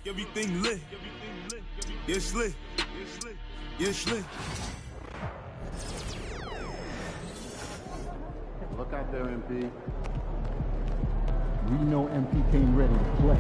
Everything lit. Yes, lit. Yes, lit. Look out there, MP. We know MP came ready to play.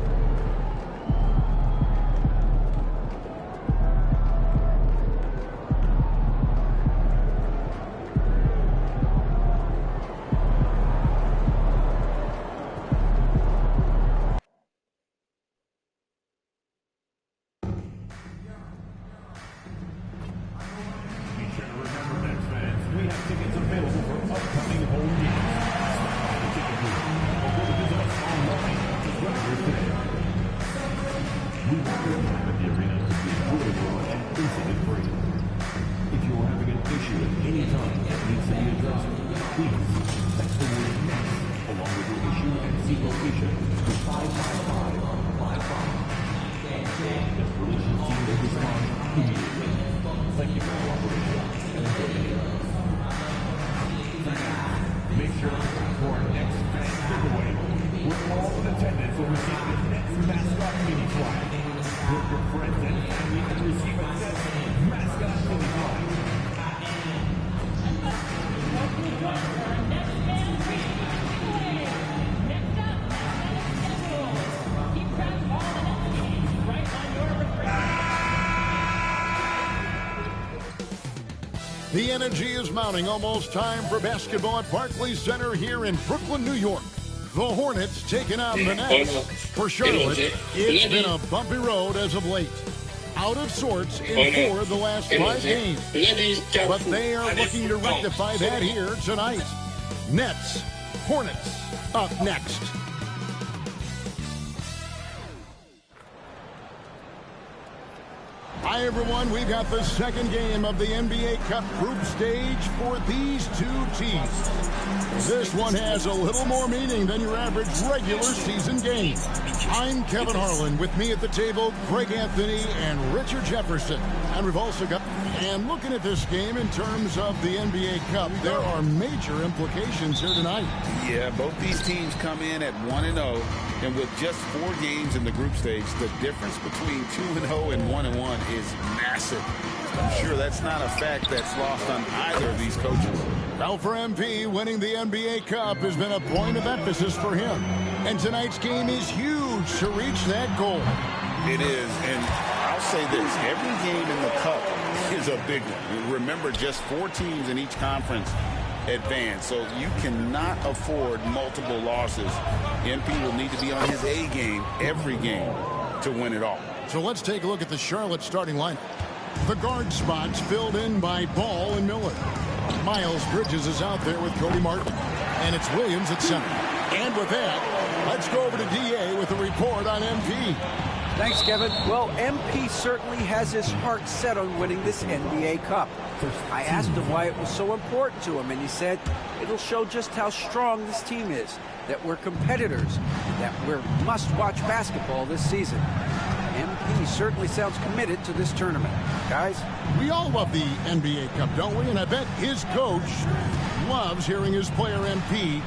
The energy is mounting. Almost time for basketball at Barclays Center here in Brooklyn, New York. The Hornets taking on the Nets. For Charlotte, it's been a bumpy road as of late. Out of sorts in 4 of the last 5 games. But they are looking to rectify that here tonight. Nets, Hornets, up next. Hi, everyone. We've got the second game of the NBA Cup group stage for these two teams. This one has a little more meaning than your average regular season game. I'm Kevin Harlan. With me at the table, Greg Anthony and Richard Jefferson. And we've also got... And looking at this game in terms of the NBA Cup, there are major implications here tonight. Yeah, both these teams come in at 1-0. And with just 4 games in the group stage, the difference between 2-0 and 1-1 is massive. I'm sure that's not a fact that's lost on either of these coaches. Now for MP, winning the NBA Cup has been a point of emphasis for him. And tonight's game is huge to reach that goal. It is, and I'll say this, every game in the Cup is a big one. Remember, just 4 teams in each conference advance, so you cannot afford multiple losses. MP will need to be on his A game every game to win it all. So let's take a look at the Charlotte starting lineup. The guard spots filled in by Ball and Miller. Miles Bridges is out there with Cody Martin. And it's Williams at center. And with that, let's go over to DA with a report on MP. Thanks, Kevin. Well, MP certainly has his heart set on winning this NBA Cup. I asked him why it was so important to him, and he said it'll show just how strong this team is, that we're competitors, that we're must-watch basketball this season. MP certainly sounds committed to this tournament. Guys? We all love the NBA Cup, don't we? And I bet his coach loves hearing his player MP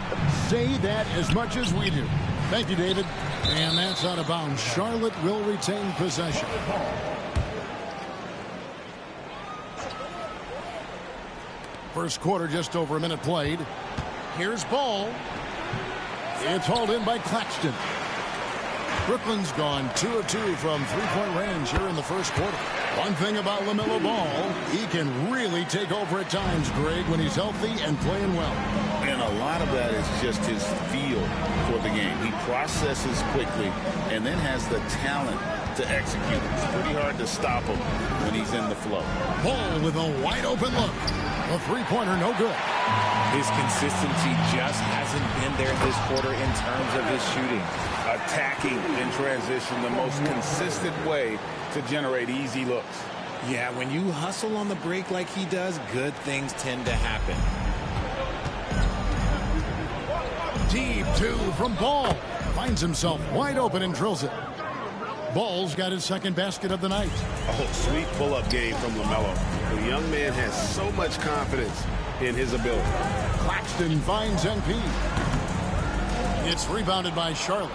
say that as much as we do. Thank you, David. And that's out of bounds. Charlotte will retain possession. First quarter, just over a minute played. Here's Ball. It's hauled in by Claxton. Brooklyn's gone 2 of 2 from three-point range here in the first quarter. One thing about LaMelo Ball, he can really take over at times, Greg, when he's healthy and playing well. And a lot of that is just his feel for the game. He processes quickly and then has the talent to execute. It's pretty hard to stop him when he's in the flow. Ball with a wide-open look. A three-pointer, no good. His consistency just hasn't been there this quarter in terms of his shooting. Attacking in transition, the most consistent way to generate easy looks. Yeah, when you hustle on the break like he does, good things tend to happen. Deep 2 from Ball. Finds himself wide open and drills it. Ball's got his second basket of the night. Oh, sweet pull-up game from LaMelo. The young man has so much confidence in his ability. Claxton finds MP. It's rebounded by Charlotte.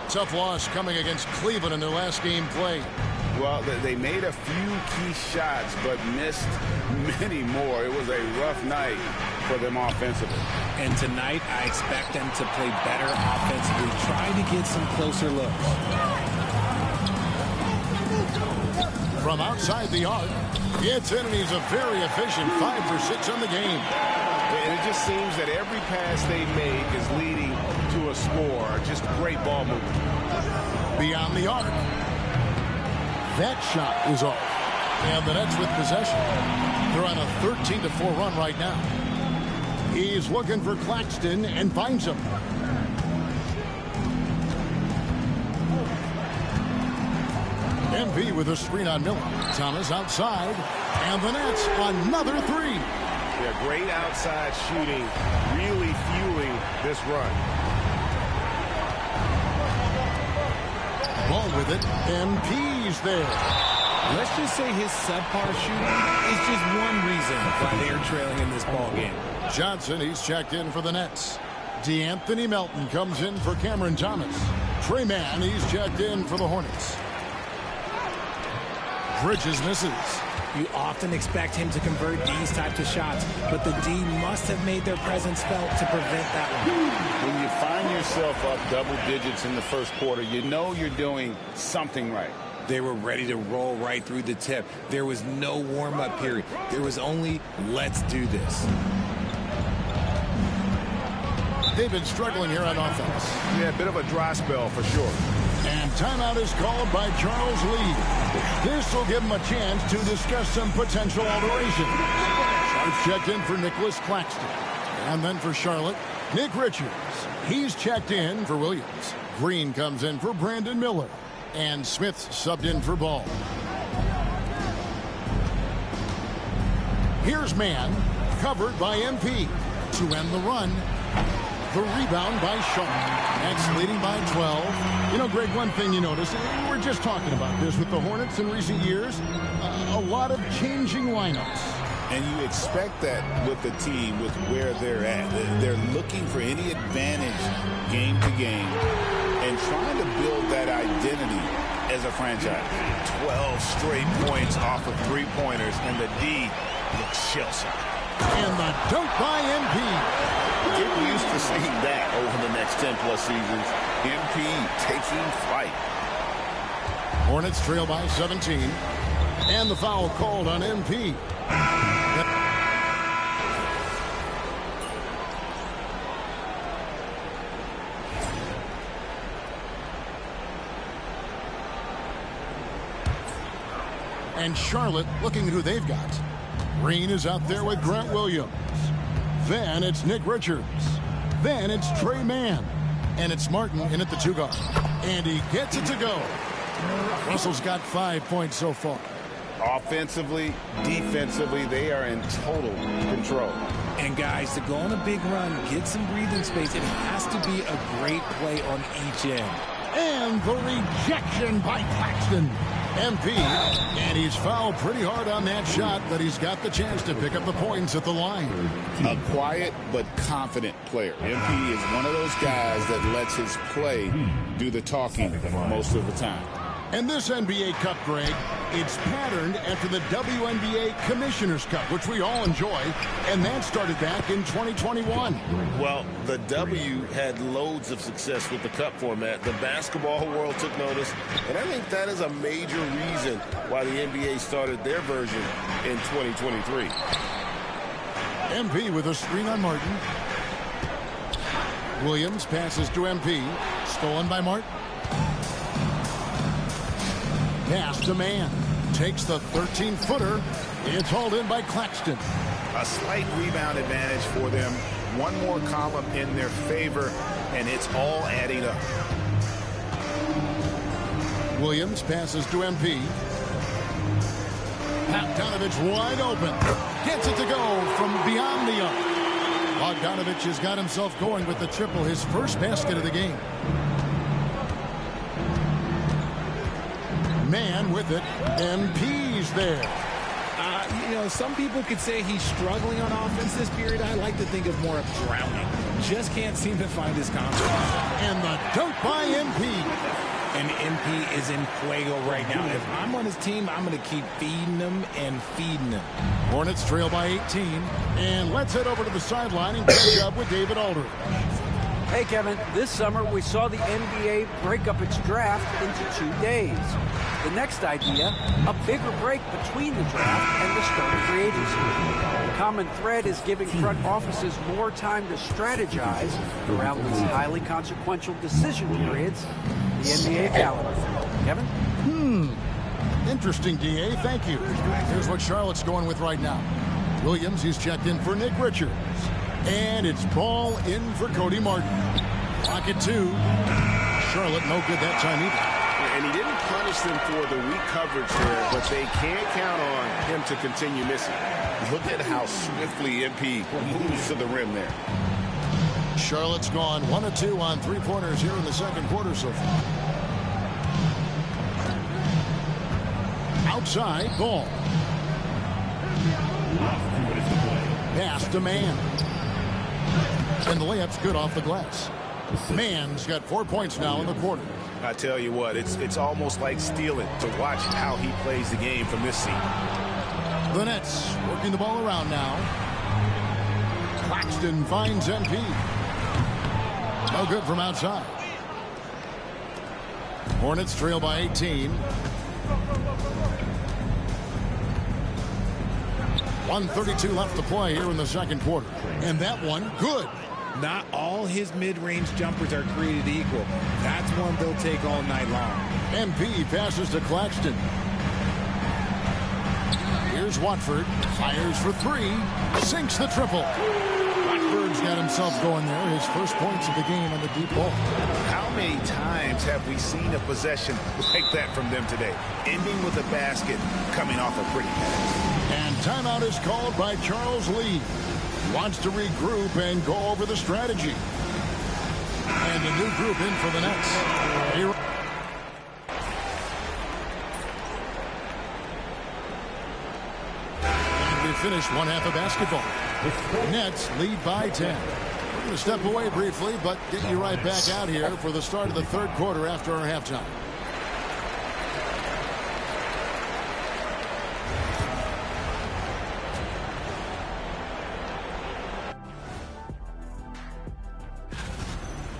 Tough loss coming against Cleveland in their last game played. Well, they made a few key shots, but missed many more. It was a rough night for them offensively. And tonight, I expect them to play better offensively, try to get some closer looks. From outside the arc, gets in, and he's a very efficient 5 for 6 on the game. And it just seems that every pass they make is leading to a score. Just great ball movement. Beyond the arc. That shot is off. And the Nets with possession. They're on a 13-4 run right now. He's looking for Claxton and finds him. MP with a screen on Miller. Thomas outside. And the Nets another three. Yeah, great outside shooting, really fueling this run. Ball with it. MP's there. Let's just say his subpar shooting is just one reason why they're trailing in this ball game. Johnson, he's checked in for the Nets. DeAnthony Melton comes in for Cameron Thomas. Trey Mann, he's checked in for the Hornets. Bridges misses. You often expect him to convert these types of shots, but the D must have made their presence felt to prevent that one. When you find yourself up double digits in the first quarter, you know you're doing something right. They were ready to roll right through the tip. There was no warm-up period. There was only, let's do this. They've been struggling here on offense. Yeah, a bit of a dry spell for sure. And timeout is called by Charles Lee. This will give him a chance to discuss some potential alterations. Sharp checked in for Nicholas Claxton. And then for Charlotte, Nick Richards. He's checked in for Williams. Green comes in for Brandon Miller. And Smith's subbed in for Ball. Here's Mann, covered by MP. To end the run, the rebound by Shaw. Nets leading by 12. You know, Greg, one thing you notice, we're just talking about this with the Hornets in recent years, a lot of changing lineups. And you expect that with the team, with where they're at. They're looking for any advantage game to game and trying to build that identity as a franchise. 12 straight points off of three-pointers, and the D looks shell-shocked. And the dunk by MP. Get used to seeing that over the next 10-plus seasons. MP taking flight. Hornets trail by 17. And the foul called on MP. And Charlotte looking at who they've got. Green is out there with Grant Williams. Then it's Nick Richards. Then it's Trey Mann. And it's Martin in at the two guard. And he gets it to go. Russell's got 5 points so far. Offensively, defensively, they are in total control. And guys, to go on a big run, get some breathing space, it has to be a great play on each end. And the rejection by Claxton. MP, and he's fouled pretty hard on that shot, but he's got the chance to pick up the points at the line. A quiet but confident player. MP is one of those guys that lets his play do the talking most of the time. And this NBA Cup, Greg, it's patterned after the WNBA Commissioner's Cup, which we all enjoy, and that started back in 2021. Well, the W had loads of success with the Cup format. The basketball world took notice, and I think that is a major reason why the NBA started their version in 2023. MP with a screen on Martin. Williams passes to MP. Stolen by Martin. Pass to Mann. Takes the 13-footer. It's hauled in by Claxton. A slight rebound advantage for them. One more column in their favor, and it's all adding up. Williams passes to MP. Bogdanovich wide open. Gets it to go from beyond the arc. Bogdanovich has got himself going with the triple, his first basket of the game. Mann with it. MP's there. You know, some people could say he's struggling on offense this period. I like to think of more of drowning. Just can't seem to find his confidence. And the dunk by MP. And MP is in fuego right now. If I'm on his team, I'm going to keep feeding him and feeding him. Hornets trail by 18. And let's head over to the sideline and catch up with David Aldridge. Hey, Kevin, this summer we saw the NBA break up its draft into 2 days. The next idea, a bigger break between the draft and the start of free agency. The common thread is giving front offices more time to strategize around these highly consequential decision periods in the NBA calendar. Kevin? Interesting, DA. Thank you. Here's what Charlotte's going with right now. Williams, he's checked in for Nick Richards. And it's Paul in for Cody Martin. Clock at 2. Charlotte no good that time either. And he didn't punish them for the weak coverage there, but they can't count on him to continue missing. Look at how swiftly MP moves to the rim there. Charlotte's gone 1 of 2 on three-pointers here in the second quarter so far. Outside, ball. Pass to Man. And the layup's good off the glass. Man's got 4 points now in the quarter. I tell you what, it's almost like stealing to watch how he plays the game from this seat. The Nets working the ball around now. Claxton finds MP. No good from outside. Hornets trail by 18. 1:32 left to play here in the second quarter. And that one, good. Not all his mid-range jumpers are created equal. That's one they'll take all night long. MP passes to Claxton. Here's Watford. Fires for 3. Sinks the triple. Watford's got himself going there. His first points of the game on the deep ball. How many times have we seen a possession like that from them today? Ending with a basket, coming off a pretty pass. And timeout is called by Charles Lee. Wants to regroup and go over the strategy. And a new group in for the Nets. And we finish one half of basketball. Nets lead by 10. We're going to step away briefly, but get you right back out here for the start of the third quarter after our halftime.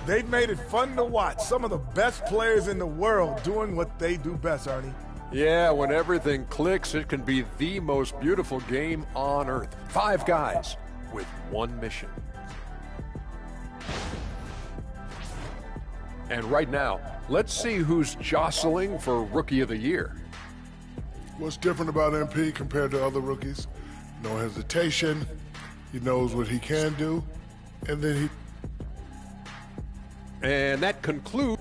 They've made it fun to watch. Some of the best players in the world doing what they do best, Ernie. Yeah, when everything clicks, it can be the most beautiful game on earth. 5 guys with one mission. And right now, let's see who's jostling for Rookie of the Year. What's different about MP compared to other rookies? No hesitation. He knows what he can do. And then he... And that concludes.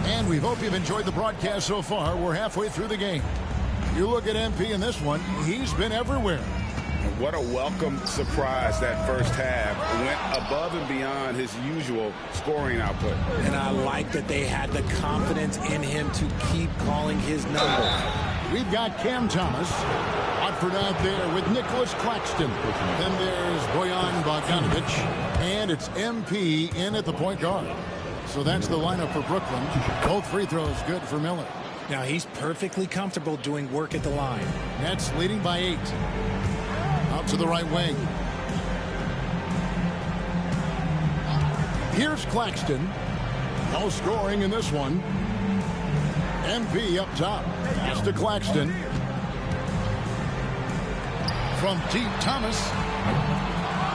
And we hope you've enjoyed the broadcast so far. We're halfway through the game. You look at MP in this one, he's been everywhere. What a welcome surprise that first half. Went above and beyond his usual scoring output. And I like that they had the confidence in him to keep calling his number. We've got Cam Thomas. Watford out there with Nicholas Claxton. Then there's Bojan Bogdanovic. And it's MP in at the point guard. So that's the lineup for Brooklyn. Both free throws good for Miller. Now he's perfectly comfortable doing work at the line. Nets leading by 8. Out to the right wing. Here's Claxton. No scoring in this one. MP up top. Pass to Claxton. From deep, Thomas.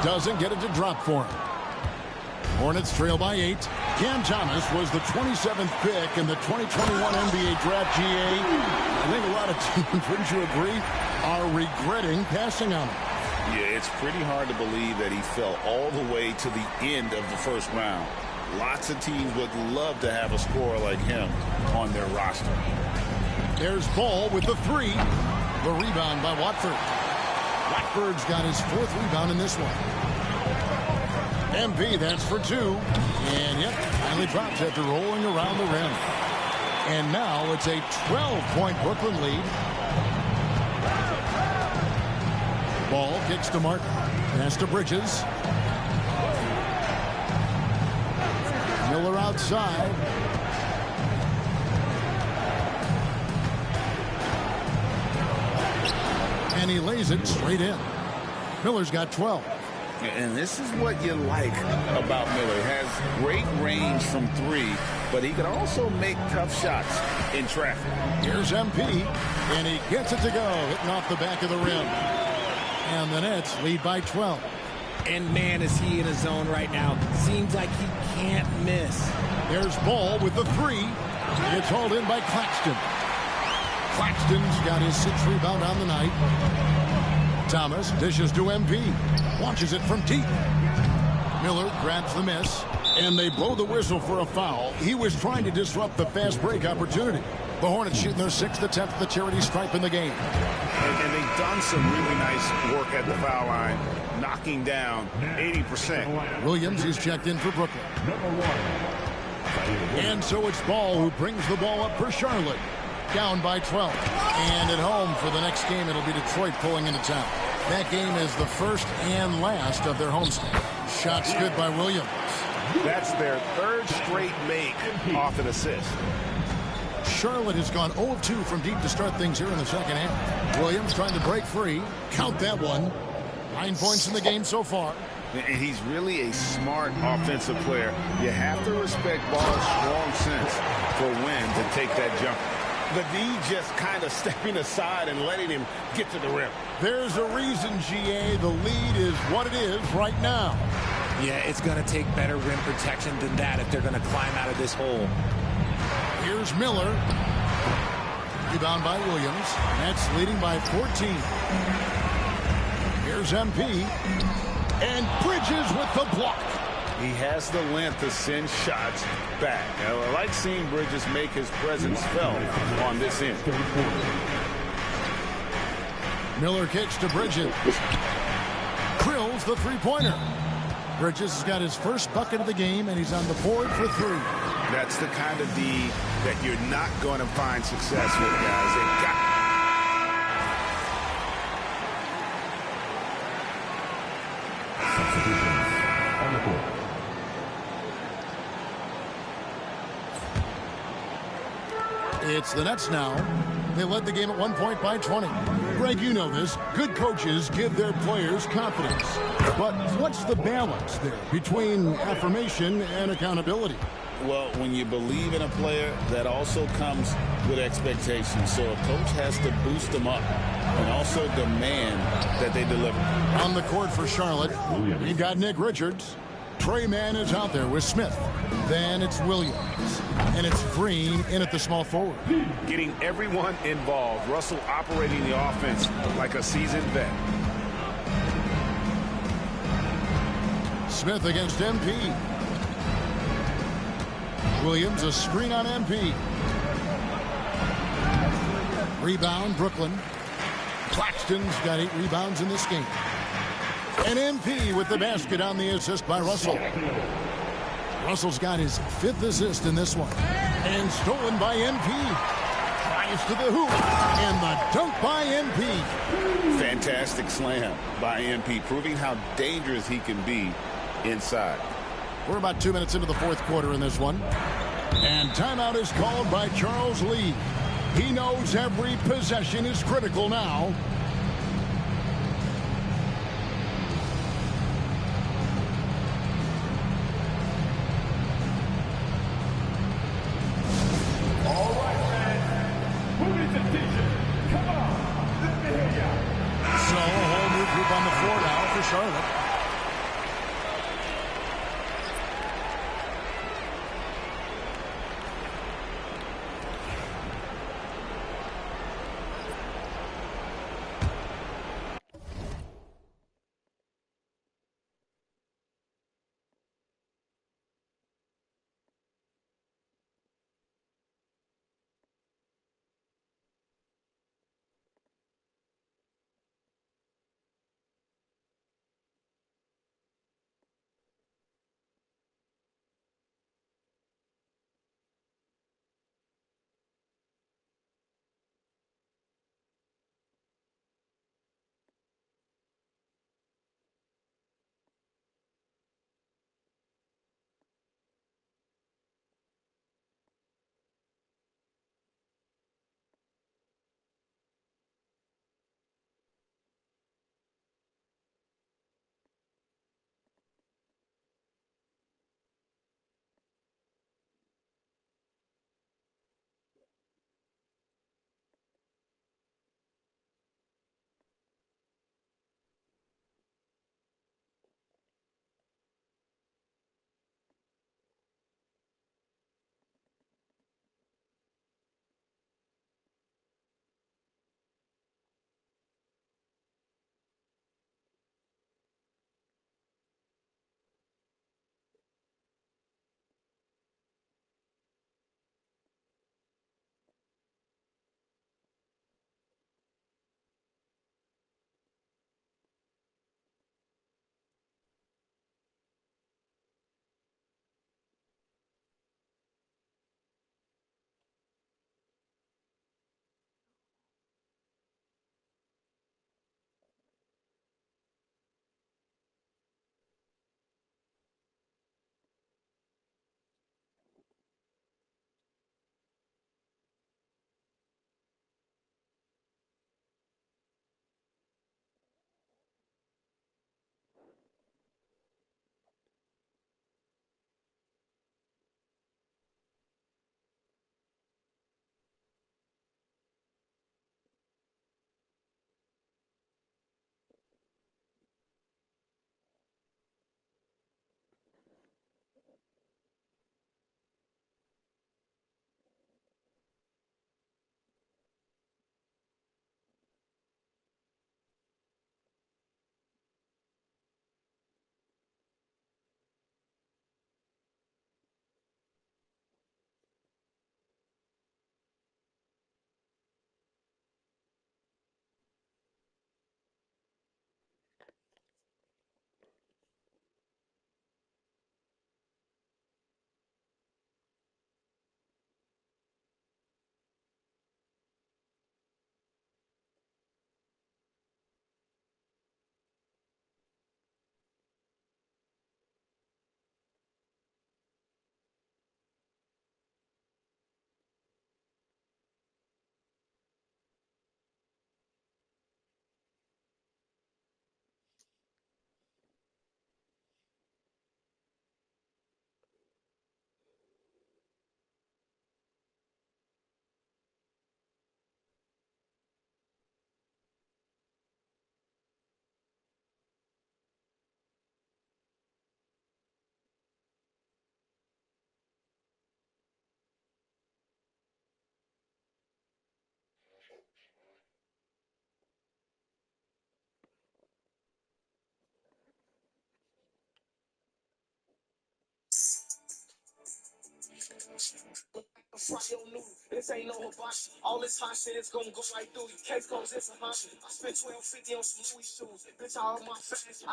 Doesn't get it to drop for him. Hornets trail by 8. Cam Thomas was the 27th pick in the 2021 NBA Draft. GA. I think a lot of teams, wouldn't you agree, are regretting passing on him. Yeah, it's pretty hard to believe that he fell all the way to the end of the first round. Lots of teams would love to have a scorer like him on their roster. There's Ball with the 3. The rebound by Watford. Watford's got his 4th rebound in this one. MP, that's for 2. And yep, finally drops after rolling around the rim. And now it's a 12-point Brooklyn lead. Ball kicks to Martin. Pass to Bridges. Miller outside. And he lays it straight in. Miller's got 12. And this is what you like about Miller. He has great range from 3, but he can also make tough shots in traffic. Here's MP, and he gets it to go, hitting off the back of the rim. And the Nets lead by 12. And man, is he in a zone right now. Seems like he can't miss. There's Ball with the 3. It's hauled in by Claxton. Claxton's got his 6th rebound on the night. Thomas dishes to MP. Launches it from deep. Miller grabs the miss, and they blow the whistle for a foul. He was trying to disrupt the fast break opportunity. The Hornets shooting their 6th attempt at the charity stripe in the game. And they've done some really nice work at the foul line, knocking down 80%. Williams is checked in for Brooklyn. And so it's Ball who brings the ball up for Charlotte. Down by 12. And at home for the next game, it'll be Detroit pulling into town. That game is the first and last of their homestand. Shots good by Williams. That's their 3rd straight make off an assist. Charlotte has gone 0 of 2 from deep to start things here in the second half. Williams trying to break free. Count that one. 9 points in the game so far. And he's really a smart offensive player. You have to respect Ball's strong sense for when to take that jumper. The D just kind of stepping aside and letting him get to the rim. There's a reason, GA, the lead is what it is right now. Yeah, it's going to take better rim protection than that if they're going to climb out of this hole. Here's Miller. Rebound by Williams. Nets leading by 14. Here's MP. And Bridges with the block. He has the length to send shots back. I like seeing Bridges make his presence felt on this end. Miller kicks to Bridges. Drills the three-pointer. Bridges has got his first bucket of the game, and he's on the board for 3. That's the kind of D that you're not going to find success with, guys. They got It's the Nets now. They led the game at 1 point by 20. Greg, you know this. Good coaches give their players confidence. But what's the balance there between affirmation and accountability? Well, when you believe in a player, that also comes with expectations. So a coach has to boost them up and also demand that they deliver. On the court for Charlotte, we've got Nick Richards. Trey Mann is out there with Smith. Then it's Williams. And it's Green in at the small forward. Getting everyone involved. Russell operating the offense like a seasoned vet. Smith against MP. Williams, a screen on MP. Rebound, Brooklyn. Claxton's got 8 rebounds in this game. And MP with the basket on the assist by Russell. Russell's got his 5th assist in this one. And stolen by MP. Drives to the hoop. And the dunk by MP. Fantastic slam by MP, proving how dangerous he can be inside. We're about 2 minutes into the 4th quarter in this one. And timeout is called by Charles Lee. He knows every possession is critical now. So a whole new group on the floor now for Charlotte. This ain't no hibachi. All this hot shit is gonna go right through you. Case closed, it's a hundred. I spent $12.50 on some Louis shoes. Bitch, all my fans.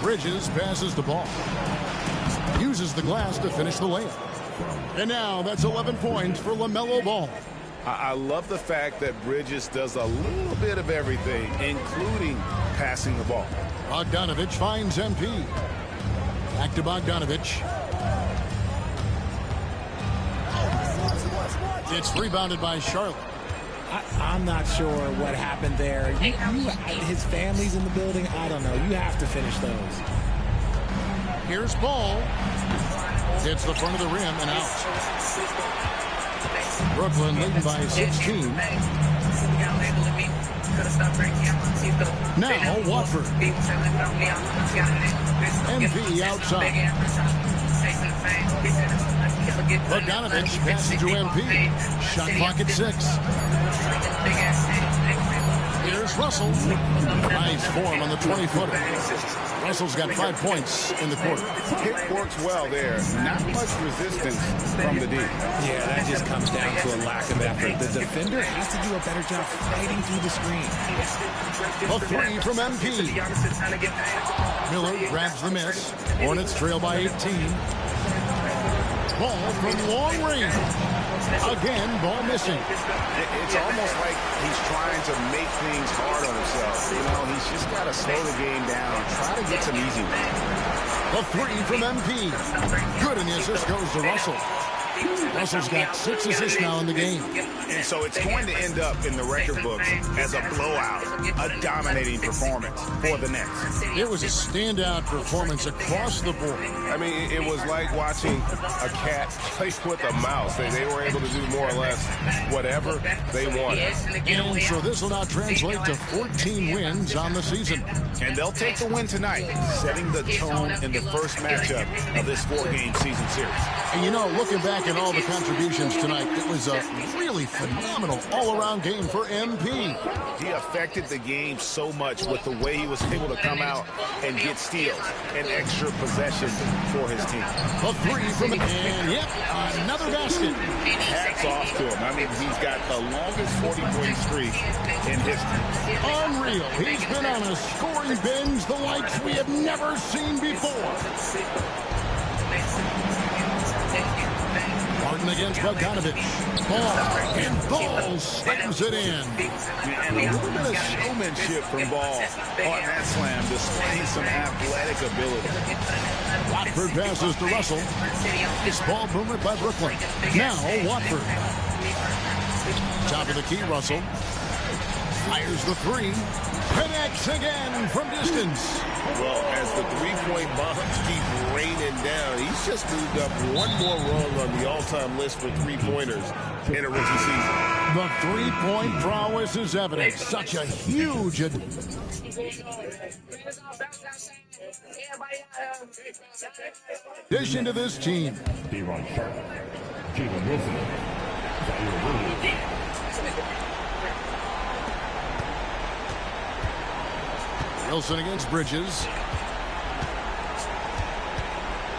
Bridges passes the ball. Uses the glass to finish the layup. And now that's 11 points for LaMelo Ball. I love the fact that Bridges does a little bit of everything, including passing the ball. Bogdanovich finds MP. Back to Bogdanovich. It's rebounded by Charlotte. I'm not sure what happened there. His family's in the building. I don't know. You have to finish those. Here's Ball. Hits the front of the rim and out. Brooklyn leading by 16. Now Watford. MP outside. Bogdanovich passes to MP. Shot clock at 6. Here's Russell. Nice form on the 20-footer. Russell's got 5 points in the quarter. Kick works well there. Not much resistance from the D. Yeah, that just comes down to a lack of effort. The defender has to do a better job fighting through the screen. A 3 from MP. Miller grabs the miss. Hornets trail by 18. Ball from long range. Again, ball missing. It's almost like he's trying to make things hard on himself. You know, he's just got to slow the game down, try to get some easy ones. A 3 from MP. Good, and the assist goes to Russell. Russell's got 6 assists now in the game. And so it's going to end up in the record books as a blowout, a dominating performance for the Nets. It was a standout performance across the board. I mean, it was like watching a cat play with a mouse. They were able to do more or less whatever they wanted. And so this will now translate to 14 wins on the season. And they'll take the win tonight, setting the tone in the first matchup of this 4-game season series. And you know, looking back at all the contributions tonight, it was a really phenomenal all-around game for MP. He affected the game so much with the way he was able to come out and get steals and extra possession for his team. A 3 from it, and yep, another basket. Hats off to him. I mean, he's got the longest 40-point streak in history. Unreal. He's been on a scoring binge the likes we have never seen before. Martin against Bogdanovich. Ball, and Ball slams it in. And a little bit of showmanship from Ball on that slam, displaying some athletic ability. Watford passes to Russell. It's ball movement by Brooklyn. Now Watford. Top of the key, Russell. Fires the 3. Connects again from distance. Well, as the three-point bombs keep raining down, he's just moved up one more rung on the all-time list for three-pointers in a rookie season. The three-point prowess is evident. Such a huge addition to this team. Wilson against Bridges.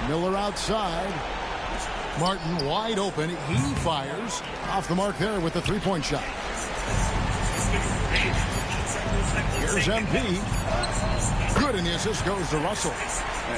Miller outside. Martin wide open. He fires. Off the mark there with the three-point shot. Here's MP. Good, and the assist goes to Russell.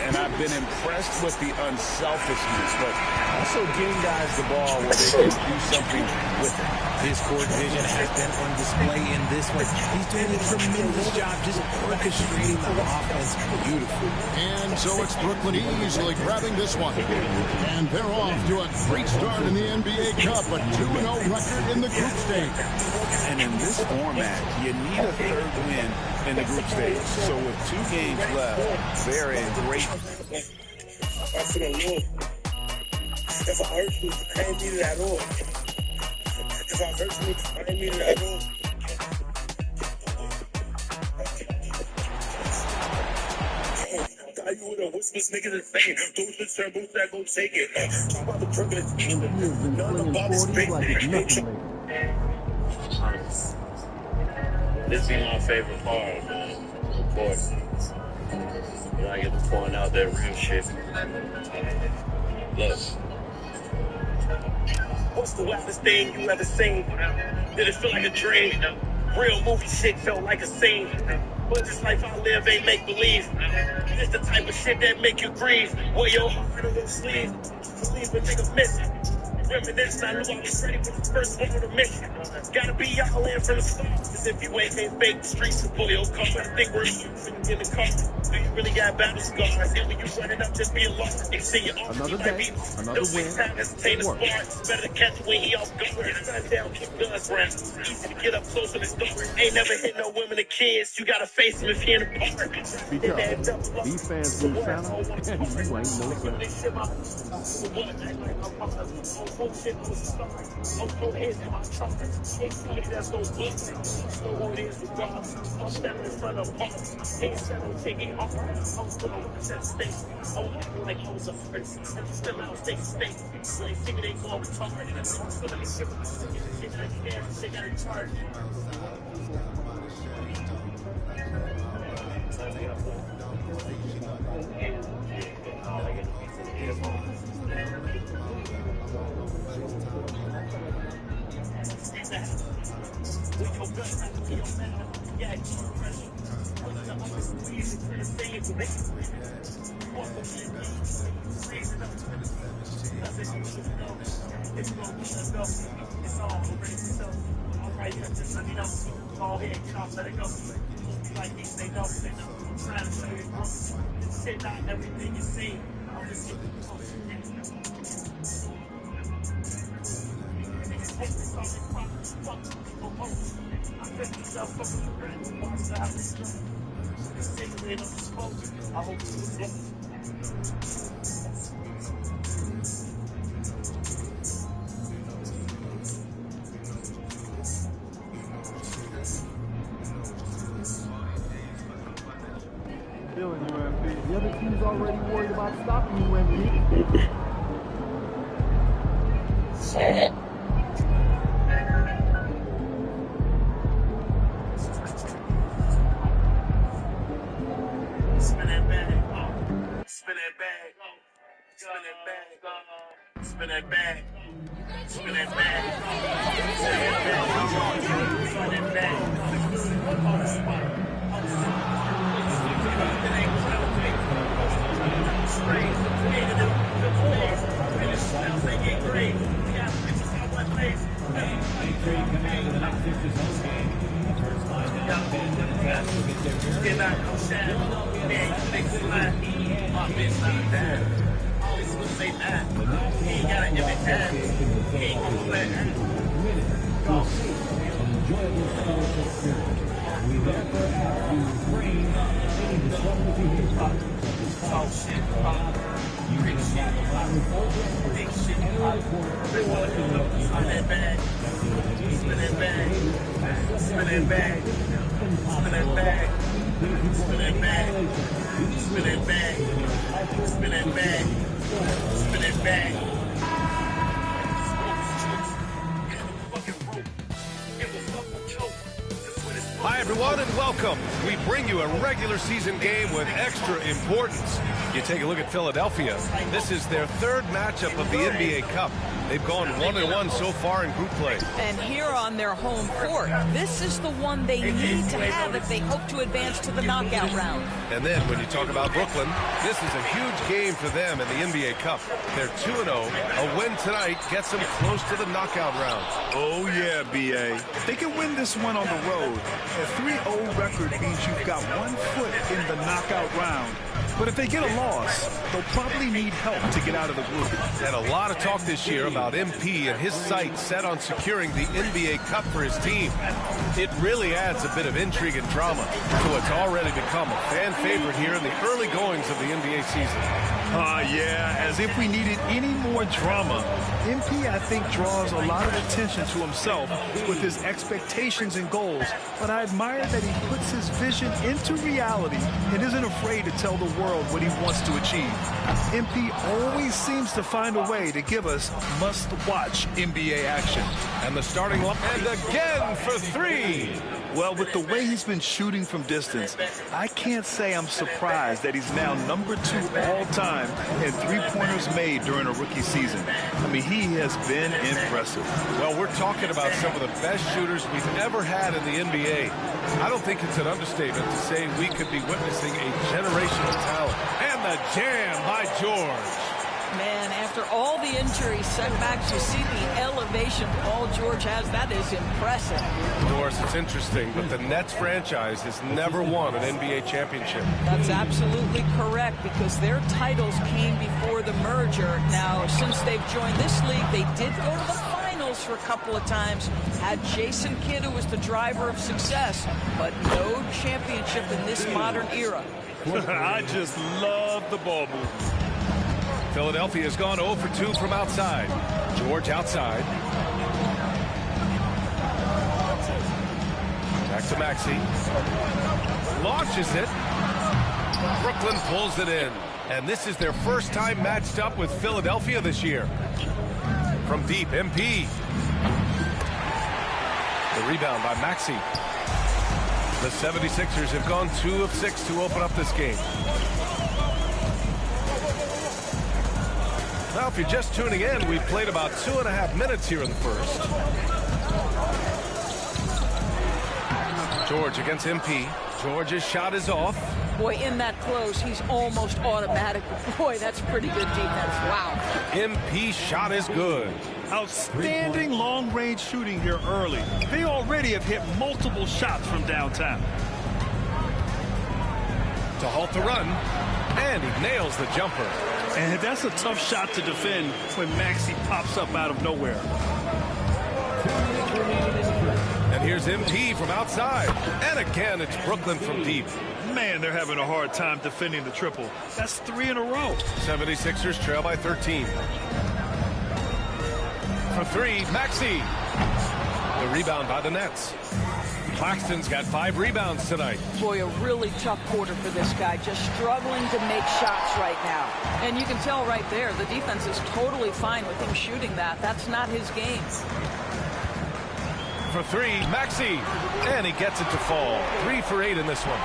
And I've been impressed with the unselfishness, but also getting guys the ball where they can do something with it. His court vision has been on display in this one. He's doing a tremendous job just orchestrating the offense beautifully. And so it's Brooklyn easily grabbing this one. And they're off to a great start in the NBA Cup, a 2-0 record in the group stage. And in this format, you need a third win in the group stage. So with 2 games left, they're in great. If I hurt you, I ain't need it at all. If I hurt you, I ain't need it at all. You would have whispers niggas in fame. Those the turbos that go take it. Talk about the privilege. None of the bodies big. This be my favorite part, man. Of course. You know, I get to point out that real shit. Look. What's the wildest thing you ever seen? Did it feel like a dream? Real movie shit felt like a scene. But this life I live ain't make believe. It's the type of shit that make you grieve. Wear your heart on your sleeve. Believe a nigga missing. Reminiscing, I knew I was ready when I first went on the mission. Gotta be all in from the start. Cause if you ain't fake, the streets will pull your car. I think we're in the car. Do you really got battle scars? And when you running up, just be alone. And see your Another day, another win. Hesitate to spark. It's better to catch when he off guard. Sundown, keep guns round. Easy to get up close when it's dark. Ain't never hit no women or kids. You gotta face him if he in the park. Because these fans lose Santa, and you ain't no Santa. Bullshit was start. I'm no head in my trunk. Can't see me, that's no book. Know who it is regardless. I'm standing in front of heart. Ain't settle, taking off. I'm still on the state. I'm acting like I was a first. I'm still out, stay state. So they see me, they go retarded. I'm still in the ship. Shit, I can't. They got in charge. Everything you see, I'm just Feeling you, MP. The other team's already worried about stopping you, MP. Spin that bag, spin that bag, spin that bag, spin that bag, spin that bag, spin that bag. Hi, everyone, and welcome. We bring you a regular season game with extra importance. You take a look at Philadelphia. This is their third matchup of the NBA Cup. They've gone 1-1 so far in group play. And here on their home court, this is the one they need to have if they hope to advance to the knockout round. And then when you talk about Brooklyn, this is a huge game for them in the NBA Cup. They're 2-0. A win tonight gets them close to the knockout round. Oh, yeah, B.A. They can win this one on the road. A 3-0 record means you've got 1 foot in the knockout round. But if they get a loss, they'll probably need help to get out of the group. And a lot of talk this year about MP and his sights set on securing the NBA Cup for his team. It really adds a bit of intrigue and drama to what's already become a fan favorite here in the early goings of the NBA season. Yeah, as if we needed any more drama. MP, I think, draws a lot of attention to himself with his expectations and goals, but I admire that he puts his vision into reality and isn't afraid to tell the world what he wants to achieve. MP always seems to find a way to give us must-watch NBA action. And the starting line, and again for three. Well, with the way he's been shooting from distance, I can't say I'm surprised that he's now number 2 all-time in three-pointers made during a rookie season. I mean, he has been impressive. Well, we're talking about some of the best shooters we've ever had in the NBA. I don't think it's an understatement to say we could be witnessing a generational talent. And the jam by George. Man, after all the injury setbacks, you see the elevation Paul George has. That is impressive. Doris, it's interesting, but the Nets franchise has never won an NBA championship. That's absolutely correct, because their titles came before the merger. Now, since they've joined this league, they did go to the finals for a couple of times. Had Jason Kidd, who was the driver of success, but no championship in this modern era. I just love the ball movement. Philadelphia has gone 0 for 2 from outside. George outside. Back to Maxey. Launches it. Brooklyn pulls it in. And this is their first time matched up with Philadelphia this year. From deep, MP. The rebound by Maxey. The 76ers have gone 2 of 6 to open up this game. Now, if you're just tuning in, we've played about 2.5 minutes here in the first. George against MP. George's shot is off. Boy, in that close, he's almost automatic. Boy, that's pretty good defense. Wow. MP's shot is good. Outstanding long-range shooting here early. They already have hit multiple shots from downtown. To halt the run, and he nails the jumper. And that's a tough shot to defend when Maxey pops up out of nowhere. And here's MP from outside. And again, it's Brooklyn from deep. Man, they're having a hard time defending the triple. That's 3 in a row. 76ers trail by 13. For 3, Maxey. The rebound by the Nets. Claxton's got 5 rebounds tonight. Boy, a really tough quarter for this guy. Just struggling to make shots right now. And you can tell right there, the defense is totally fine with him shooting that. That's not his game. For 3, Maxey. And he gets it to fall. 3 for 8 in this one.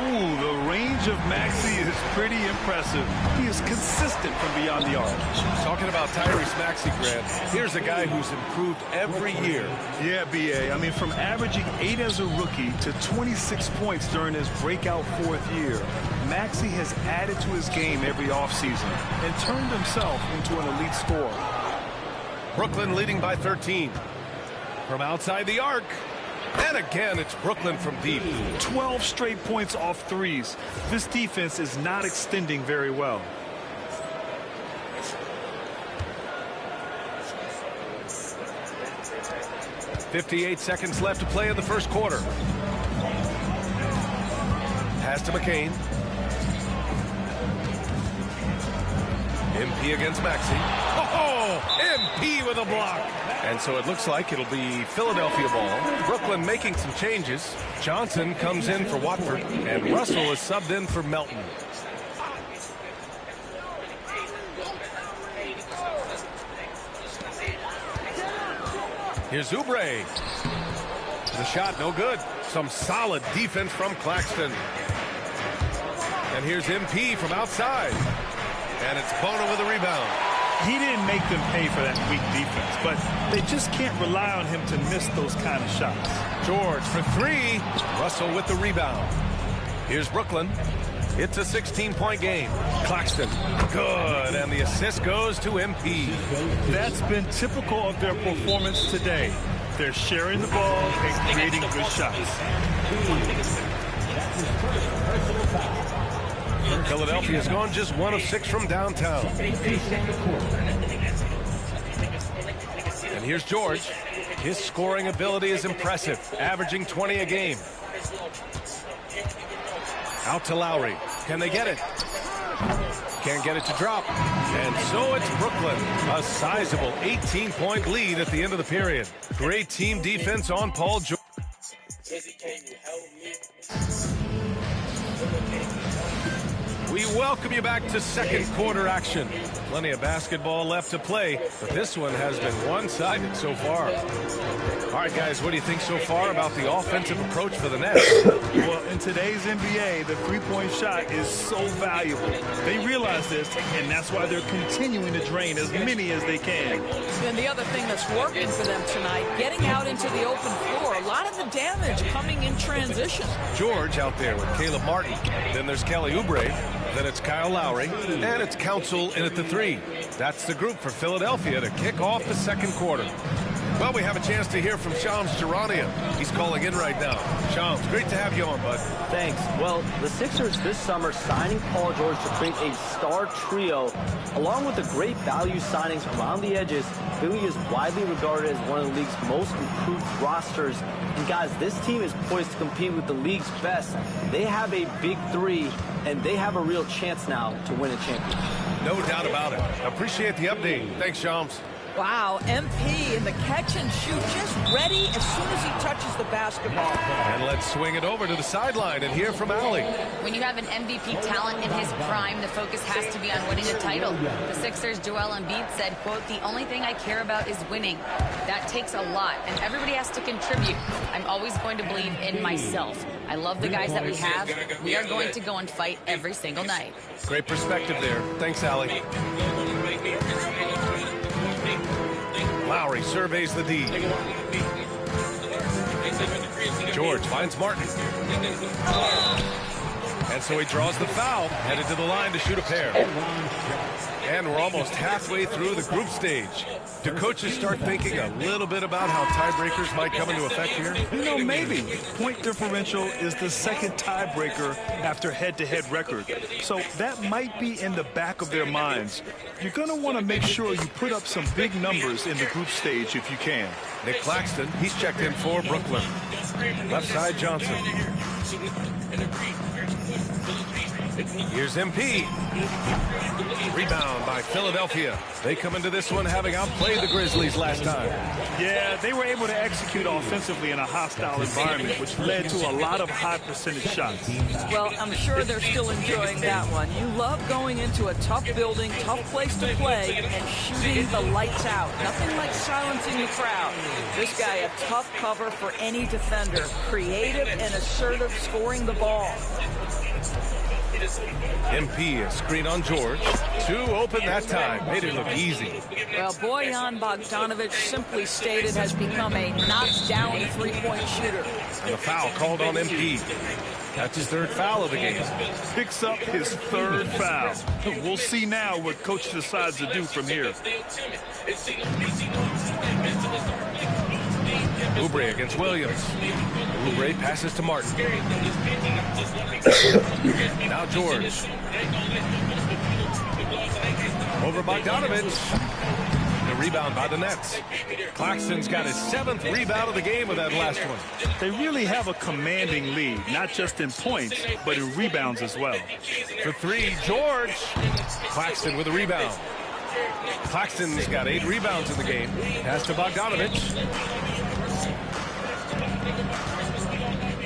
Ooh, the range of Maxey is pretty impressive. He is consistent from beyond the arc. Talking about Tyrese Maxey, Grant, here's a guy who's improved every year. Yeah, B.A. I mean, from averaging 8 as a rookie to 26 points during his breakout 4th year, Maxey has added to his game every offseason and turned himself into an elite scorer. Brooklyn leading by 13. From outside the arc. And again, it's Brooklyn from deep. 12 straight points off threes. This defense is not extending very well. .58 seconds left to play in the first quarter. Pass to McCain. MP against Maxey. Oh, MP with a block. And so it looks like it'll be Philadelphia ball. Brooklyn making some changes. Johnson comes in for Watford, and Russell is subbed in for Melton. Here's Oubre. The shot, no good. Some solid defense from Claxton. And here's MP from outside. And it's Bono with a rebound. He didn't make them pay for that weak defense, but they just can't rely on him to miss those kind of shots. George for 3. Russell with the rebound. Here's Brooklyn. It's a 16-point game. Claxton, good, and the assist goes to MP. That's been typical of their performance today. They're sharing the ball and creating good shots. Philadelphia's gone just 1 of 6 from downtown. And here's George. His scoring ability is impressive, averaging 20 a game. Out to Lowry. Can they get it? Can't get it to drop. And so it's Brooklyn. A sizable 18-point lead at the end of the period. Great team defense on Paul George. We welcome you back to second quarter action. Plenty of basketball left to play, but this one has been one-sided so far. All right, guys, what do you think so far about the offensive approach for the Nets? Well, in today's NBA, the three-point shot is so valuable. They realize this, and that's why they're continuing to drain as many as they can. And the other thing that's working for them tonight, getting out into the open floor. A lot of the damage coming in transition. George out there with Caleb Martin. Then there's Kelly Oubre. Then it's Kyle Lowry. And it's Council in at the 3. That's the group for Philadelphia to kick off the second quarter. Well, we have a chance to hear from Shams Charania. He's calling in right now. Shams, great to have you on, bud. Thanks. Well, the Sixers this summer signing Paul George to create a star trio, along with the great value signings around the edges. Philly is widely regarded as one of the league's most improved rosters. And guys, this team is poised to compete with the league's best. They have a big 3, and they have a real chance now to win a championship. No doubt about it. Appreciate the update. Thanks, Shams. Wow, MP in the catch and shoot, just ready as soon as he touches the basketball. And let's swing it over to the sideline and hear from Allie. When you have an MVP talent in his prime, the focus has to be on winning a title. The Sixers' Joel Embiid said, quote, "The only thing I care about is winning." That takes a lot, and everybody has to contribute. I'm always going to believe in myself. I love the guys that we have. We are going to go and fight every single night. Great perspective there. Thanks, Allie. Lowry surveys the D. George finds Martin. And so he draws the foul, headed to the line to shoot a pair. And we're almost halfway through the group stage. Do coaches start thinking a little bit about how tiebreakers might come into effect here? You know, maybe. Point differential is the second tiebreaker after head-to-head record. So that might be in the back of their minds. You're going to want to make sure you put up some big numbers in the group stage if you can. Nick Claxton, he's checked in for Brooklyn. Left side Johnson. Here's MP. Rebound by Philadelphia. They come into this one having outplayed the Grizzlies last time. Yeah, they were able to execute offensively in a hostile environment, which led to a lot of high percentage shots. Well, I'm sure they're still enjoying that one. You love going into a tough building, tough place to play, and shooting the lights out. Nothing like silencing the crowd. This guy a tough cover for any defender. Creative and assertive scoring the ball. MP, a screen on George. 2 open that time. Made it look easy. Well, Bojan Bogdanovic, simply stated, has become a knockdown three-point shooter. And a foul called on MP. That's his 3rd foul of the game. Picks up his 3rd foul. We'll see now what coach decides to do from here. Oubre against Williams. Oubre passes to Martin. Now George. Over Bogdanovic. The rebound by the Nets. Claxton's got his 7th rebound of the game with that last one. They really have a commanding lead, not just in points, but in rebounds as well. For 3, George. Claxton with a rebound. Claxton's got 8 rebounds in the game. Pass to Bogdanovic.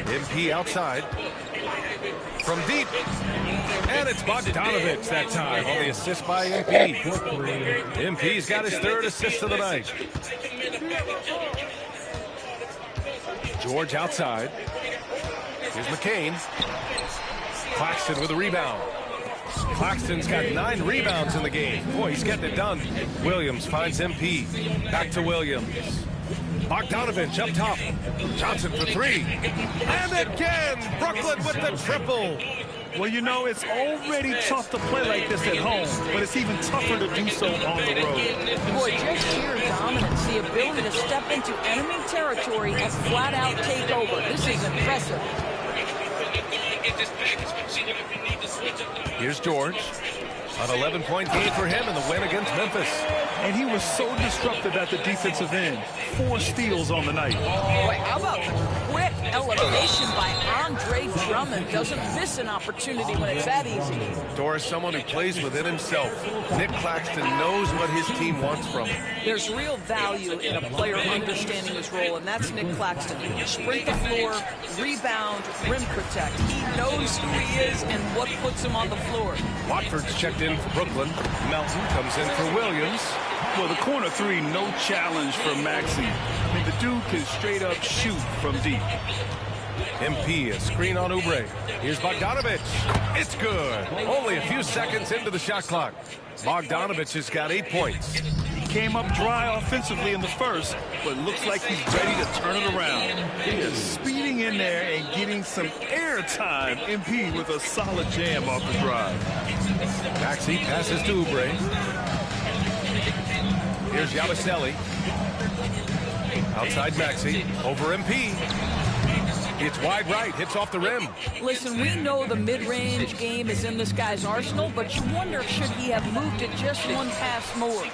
MP outside. From deep. And it's Bogdanovic that time on the assist by MP. MP's got his 3rd assist of the night. George outside. Here's McCain. Claxton with a rebound. Claxton's got 9 rebounds in the game. Boy, he's getting it done. Williams finds MP. Back to Williams. Bogdanovic up top. Johnson for 3. And again, Brooklyn with the triple. Well, you know, it's already tough to play like this at home, but it's even tougher to do so on the road. Boy, just sheer dominance, the ability to step into enemy territory and flat out take over. This is impressive. Here's George. An 11-point game for him in the win against Memphis. And he was so disruptive at the defensive end. 4 steals on the night. Boy, how about the quick elevation by Andre Drummond? Doesn't miss an opportunity when it's that easy. Doris, someone who plays within himself. Nick Claxton knows what his team wants from him. There's real value in a player understanding his role, and that's Nick Claxton. Sprint the floor, rebound, rim protect. He knows who he is and what puts him on the floor. Watford's checked in for Brooklyn. Melton comes in for Williams. Well, the corner 3, no challenge for Maxey. I mean, the dude can straight up shoot from deep. MP, a screen on Oubre. Here's Bogdanovic. It's good. Only a few seconds into the shot clock. Bogdanovic has got 8 points. He came up dry offensively in the first, but looks like he's ready to turn it around. He is speeding in there and getting some air time. MP with a solid jam off the drive. Maxey passes to Oubre. Here's Yabusele. Outside Maxey. Over MP. It's wide right. Hits off the rim. Listen, we know the mid-range game is in this guy's arsenal, but you wonder, should he have moved it just one pass more?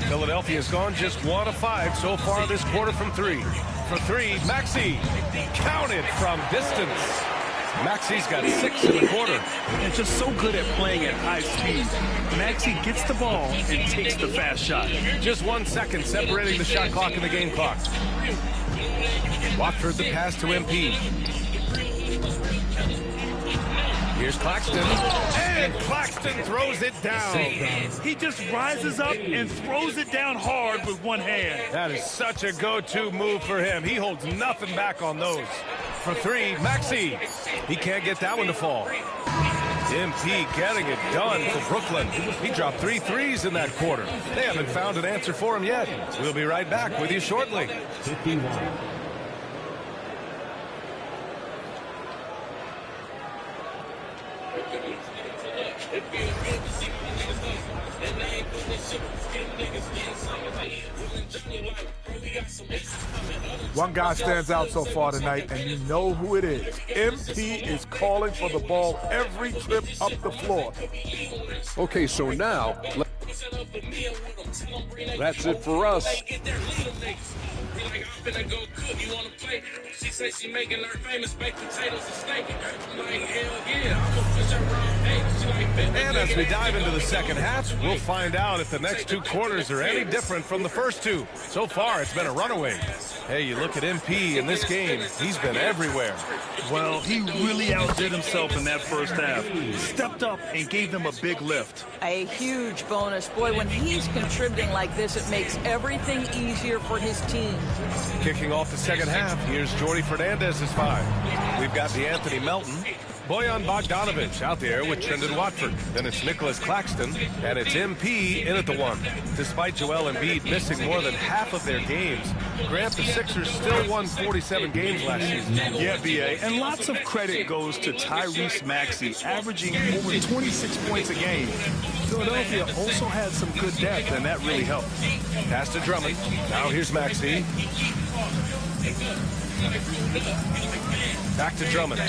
Philadelphia's gone just 1 of 5 so far this quarter from 3. For 3, Maxey. Counted from distance. Maxey's got 6 in the quarter. And just so good at playing at high speed. Maxey gets the ball and takes the fast shot. Just 1 second separating the shot clock and the game clock. Watford the pass to MP. Here's Claxton. And Claxton throws it down. He just rises up and throws it down hard with one hand. That is such a go-to move for him. He holds nothing back on those. For 3, Maxey. He can't get that one to fall. MP getting it done for Brooklyn. He dropped 3 threes in that quarter. They haven't found an answer for him yet. We'll be right back with you shortly. One guy stands out so far tonight, and you know who it is. MP is calling for the ball every trip up the floor. Okay, so now, that's it for us. And as we dive into the second half, we'll find out if the next 2 quarters are any different from the first 2. So far, it's been a runaway. Hey, you look at MP in this game, he's been everywhere. Well, he really outdid himself in that first half. Stepped up and gave them a big lift. A huge bonus. Boy, when he's contributing like this, it makes everything easier for his team. Kicking off the second half, here's Jordi Fernandez's 5. We've got Anthony Melton. Bojan Bogdanovic out there with Trendon Watford. Then it's Nicholas Claxton, and it's MP in at the 1. Despite Joel Embiid missing more than half of their games, Grant, the Sixers still won 47 games last season. Yeah, B.A., and lots of credit goes to Tyrese Maxey, averaging over 26 points a game. Philadelphia also had some good depth, and that really helped. Pass to Drummond. Now here's Maxey. Back to Drummond.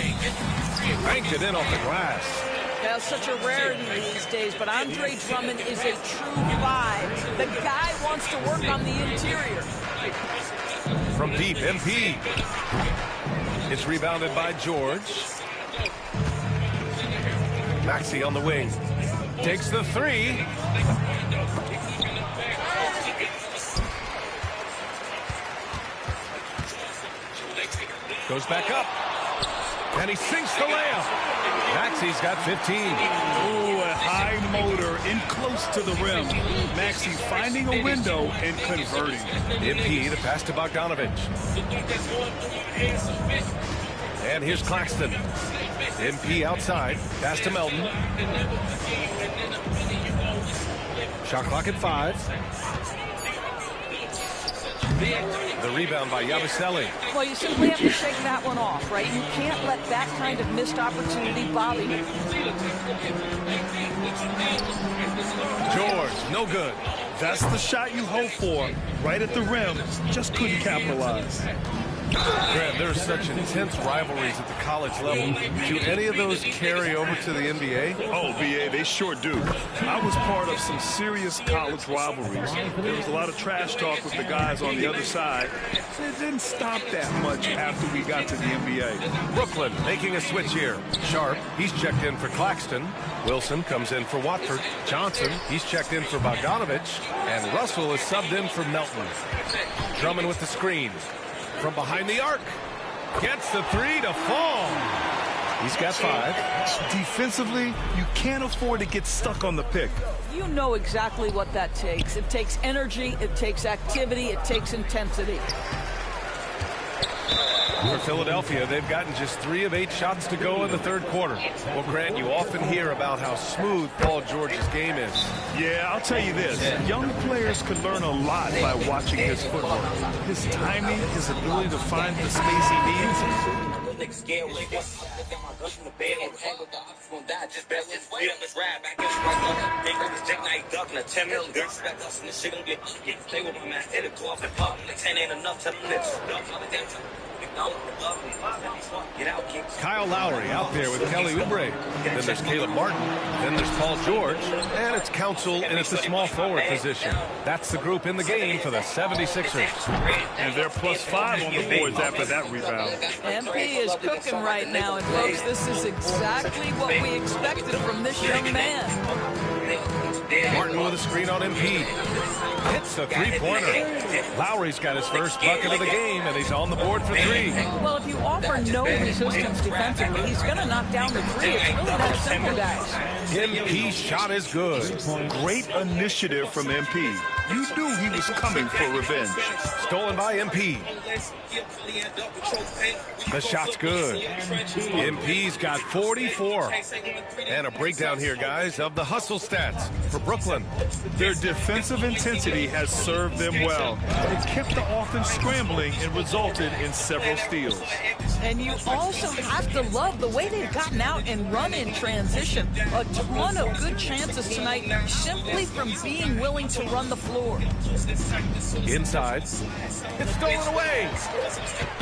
Banked it in off the glass. Now, such a rarity these days, but Andre Drummond is a true 5. The guy wants to work on the interior. From deep, MP. It's rebounded by George. Maxey on the wing. Takes the 3. Goes back up. And he sinks the layup. Maxey's got 15. Ooh, a high motor in close to the rim. Maxey finding a window and converting. MP the pass to Bogdanovic. And here's Claxton. MP outside. Pass to Melton. Shot clock at 5. The rebound by Yabusele. Well, you simply have to shake that one off, right? You can't let that kind of missed opportunity bother you. George, no good. That's the shot you hope for. Right at the rim, just couldn't capitalize. Grant, there's such intense rivalries at the college level. Do any of those carry over to the NBA? Oh, BA, they sure do. I was part of some serious college rivalries. There was a lot of trash talk with the guys on the other side. It didn't stop that much after we got to the NBA. Brooklyn making a switch here. Sharp, he's checked in for Claxton. Wilson comes in for Watford. Johnson, he's checked in for Bogdanovich. And Russell is subbed in for Melton. Drummond with the screen. From behind the arc. Gets the three to fall. He's got 5. Defensively, you can't afford to get stuck on the pick. You know exactly what that takes. It takes energy, it takes activity, it takes intensity. For Philadelphia, they've gotten just 3 of 8 shots to go in the third quarter. Well, Grant, you often hear about how smooth Paul George's game is. Yeah, I'll tell you this. Young players can learn a lot by watching his footwork. His timing, his ability to find the space he needs. Kyle Lowry out there with Kelly Oubre. Then there's Caleb Martin. Then there's Paul George. And it's Council in at the small forward position. That's the group in the game for the 76ers. And they're +5 on the boards after that rebound. MP is cooking right now, and folks, this is exactly what we expected from this young man. Martin with a screen on MP. Hits the three-pointer. Lowry's got his first bucket of the game, and he's on the board for 3. Well, if you offer no resistance defensively, he's going to knock down the 3. It's really that simple, guys. MP's shot is good. Great initiative from MP. You knew he was coming for revenge. Stolen by MP. The shot's good. MP's got 44. And a breakdown here, guys, of the hustle stats for Brooklyn. Their defensive intensity has served them well. It kept the offense scrambling and resulted in several steals. And you also have to love the way they've gotten out and run in transition. A ton of good chances tonight simply from being willing to run the floor. Inside. It's stolen away.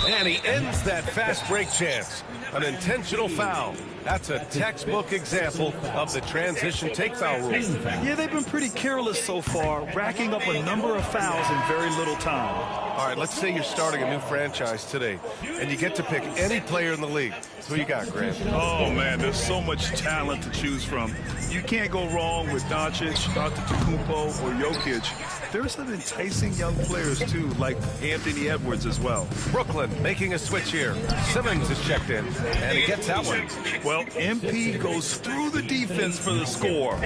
And he ends that fast break chance. An intentional foul. That's a textbook example of the transition take foul rule. Yeah, they've been pretty careless so far, racking up a number of fouls in very little time. All right, let's say you're starting a new franchise today, and you get to pick any player in the league. Who you got, Grant? Oh, man, there's so much talent to choose from. You can't go wrong with Doncic, Antetokounmpo, or Jokic. There's some enticing young players, too, like Anthony Edwards as well. Brooklyn making a switch here. Simmons is checked in, and he gets that one. Well, MP goes through the defense for the score.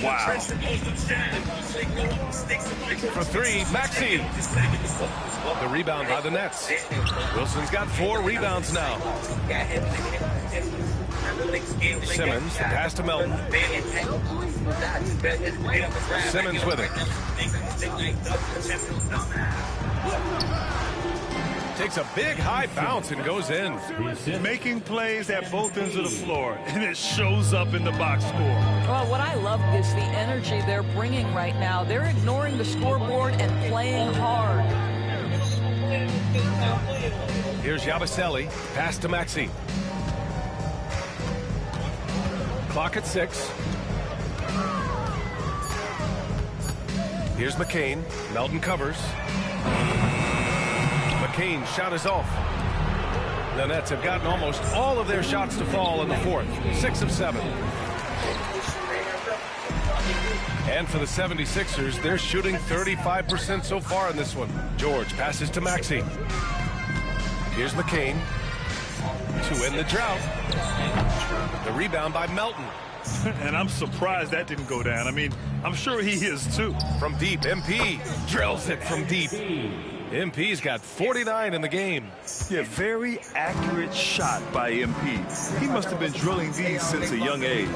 Wow. For 3, Maxey. The rebound by the Nets. Wilson's got 4 rebounds now. Simmons, the pass to Melton. Simmons with it. Takes a big high bounce and goes in. Making plays at both ends of the floor, and it shows up in the box score. Well, what I love is the energy they're bringing right now. They're ignoring the scoreboard and playing hard. Here's Yabusele, pass to Maxey. Clock at 6. Here's McCain. Melton covers. McCain's shot is off. The Nets have gotten almost all of their shots to fall in the fourth. 6 of 7. And for the 76ers, they're shooting 35% so far in this one. George passes to Maxey. Here's McCain to end the drought. The rebound by Melton. And I'm surprised that didn't go down. I mean, I'm sure he is too. From deep, MP drills it from deep. MP's got 49 in the game. Yeah, very accurate shot by MP. He must have been drilling these since a young age.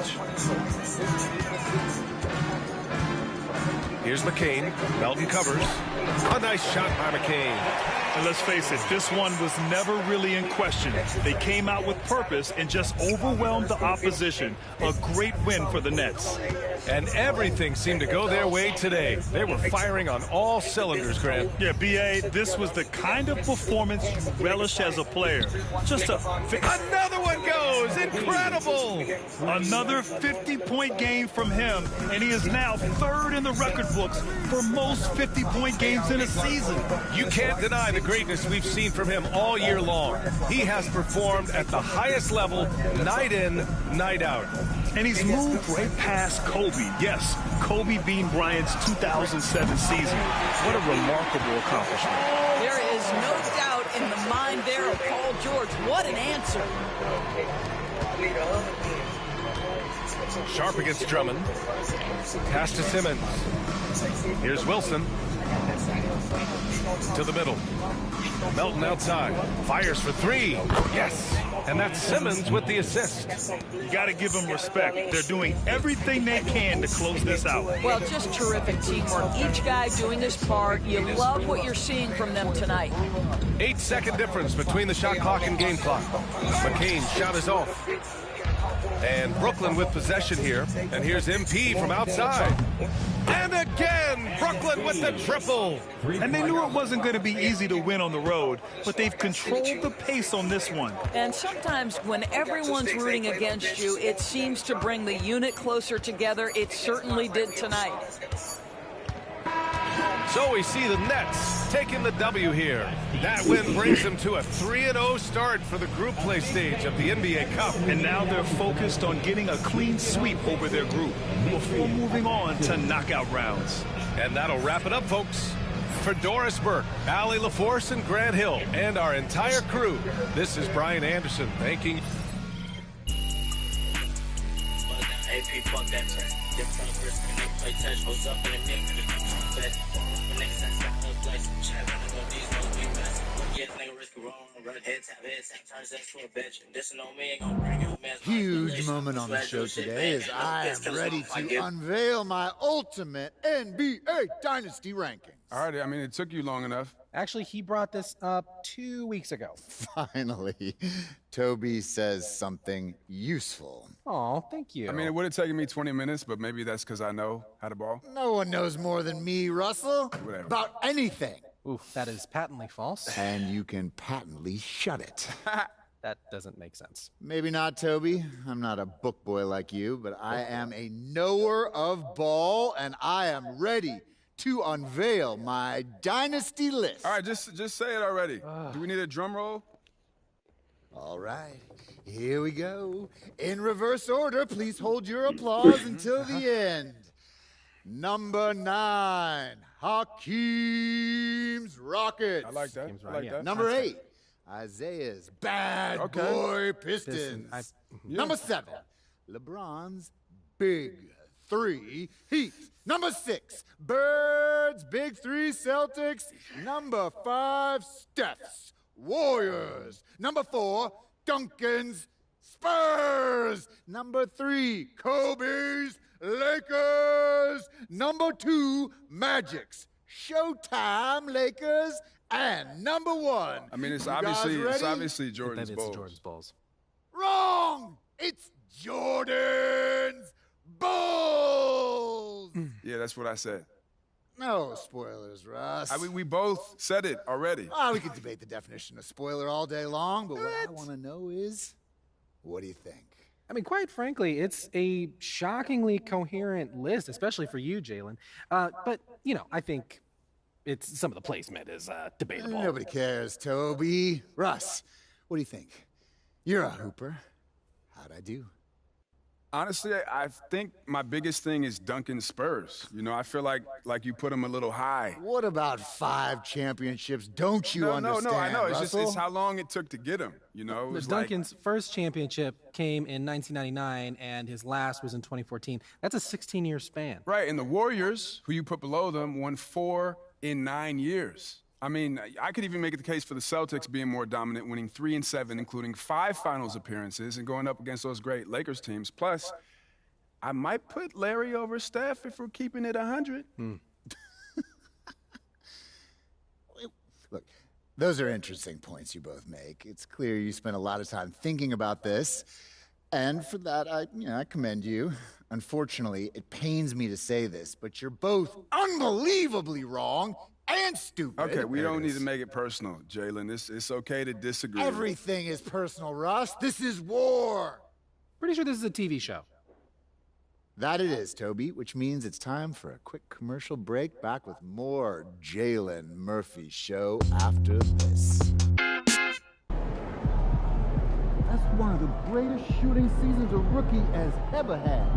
Here's McCain. Melton covers. A nice shot by McCain. And let's face it, this one was never really in question. They came out with purpose and just overwhelmed the opposition. A great win for the Nets. And everything seemed to go their way today. They were firing on all cylinders, Grant. Yeah, B.A., this was the kind of performance you relish as a player. Another one goes! Incredible! Another 50-point game from him, and he is now third in the record books for most 50-point games in a season. You can't deny the greatness we've seen from him all year long. He has performed at the highest level, night in, night out. And he's moved right past Kobe. Yes, Kobe being Bryant's 2007 season. What a remarkable accomplishment. There is no doubt in the mind there of Paul George. What an answer. Sharp against Drummond. Pass to Simmons. Here's Wilson. To the middle. Melton outside. Fires for three. Yes. And that's Simmons with the assist. You got to give them respect. They're doing everything they can to close this out. Well, just terrific teamwork. Each guy doing his part. You love what you're seeing from them tonight. 8-second difference between the shot clock and game clock. McCain's shot is off. And Brooklyn with possession here. And here's MP from outside. And again, Brooklyn with the triple. And they knew it wasn't going to be easy to win on the road, but they've controlled the pace on this one. And sometimes when everyone's rooting against you, it seems to bring the unit closer together. It certainly did tonight. So we see the Nets taking the W here. That win brings them to a 3-0 start for the group play stage of the NBA Cup. And now they're focused on getting a clean sweep over their group before moving on to knockout rounds. And that'll wrap it up, folks. For Doris Burke, Allie LaForce, and Grant Hill, and our entire crew, this is Brian Anderson thanking you. AP, fuck that track. Them trying to risk and they play touch. Goes up in the mix and the best. The next time stop her place. Chat running on these no big mess. Yes, nigga risk it wrong. Run head tap, turns that to a bitch. This no me ain't gonna bring you a mess. Huge moment on the show today as I am ready to unveil my ultimate NBA Dynasty rankings. All right, I mean, it took you long enough. Actually, he brought this up 2 weeks ago. Finally, Toby says something useful. Oh, thank you. I mean, it would have taken me 20 minutes, but maybe that's because I know how to ball. No one knows more than me, Russell, Whatever. about anything. Oof, that is patently false. And you can patently shut it. That doesn't make sense. Maybe not, Toby. I'm not a book boy like you, but I am a knower of ball, and I am ready to unveil my dynasty list. All right, just say it already. Do we need a drum roll? All right, here we go. In reverse order, please hold your applause until the end. Number 9, Hakeem's Rockets. I like that. I like that. Number 8, Isaiah's Bad Boy Pistons. Number 7, LeBron's Big 3 Heat. Number 6, Birds Big 3 Celtics. Number 5, Steph's Warriors. Number 4, Duncan's Spurs. Number 3, Kobe's Lakers. Number 2, Magic's Showtime Lakers. And number 1. I mean, it's obviously Jordan's Bulls. Jordan's Bulls. Wrong! It's Jordan's Bulls! Yeah, that's what I said. No spoilers, Russ. I mean, we both said it already. We could debate the definition of spoiler all day long, but what I want to know is, what do you think? I mean, quite frankly, it's a shockingly coherent list, especially for you, Jalen. But, you know, I think some of the placement is debatable. Nobody cares, Toby. Russ, what do you think? You're a hooper. How'd I do? Honestly, I think my biggest thing is Duncan's Spurs. You know, I feel like you put them a little high. What about 5 championships? Don't you understand, No, I know. Russell? It's how long it took to get them. You know, Duncan's first championship came in 1999, and his last was in 2014. That's a 16-year span. Right, and the Warriors, who you put below them, won 4 in 9 years. I mean, I could even make the case for the Celtics being more dominant, winning 3 and 7, including 5 finals appearances and going up against those great Lakers teams. Plus, I might put Larry over Steph if we're keeping it 100. Look, those are interesting points you both make. It's clear you spent a lot of time thinking about this. And for that, I commend you. Unfortunately, it pains me to say this, but you're both unbelievably wrong and stupid. Okay, we don't need to make it personal, Jalen. It's okay to disagree. Everything is personal, Russ. This is war. Pretty sure this is a TV show. That it is, Toby, which means it's time for a quick commercial break. Back with more Jalen Murphy Show after this. That's one of the greatest shooting seasons a rookie has ever had.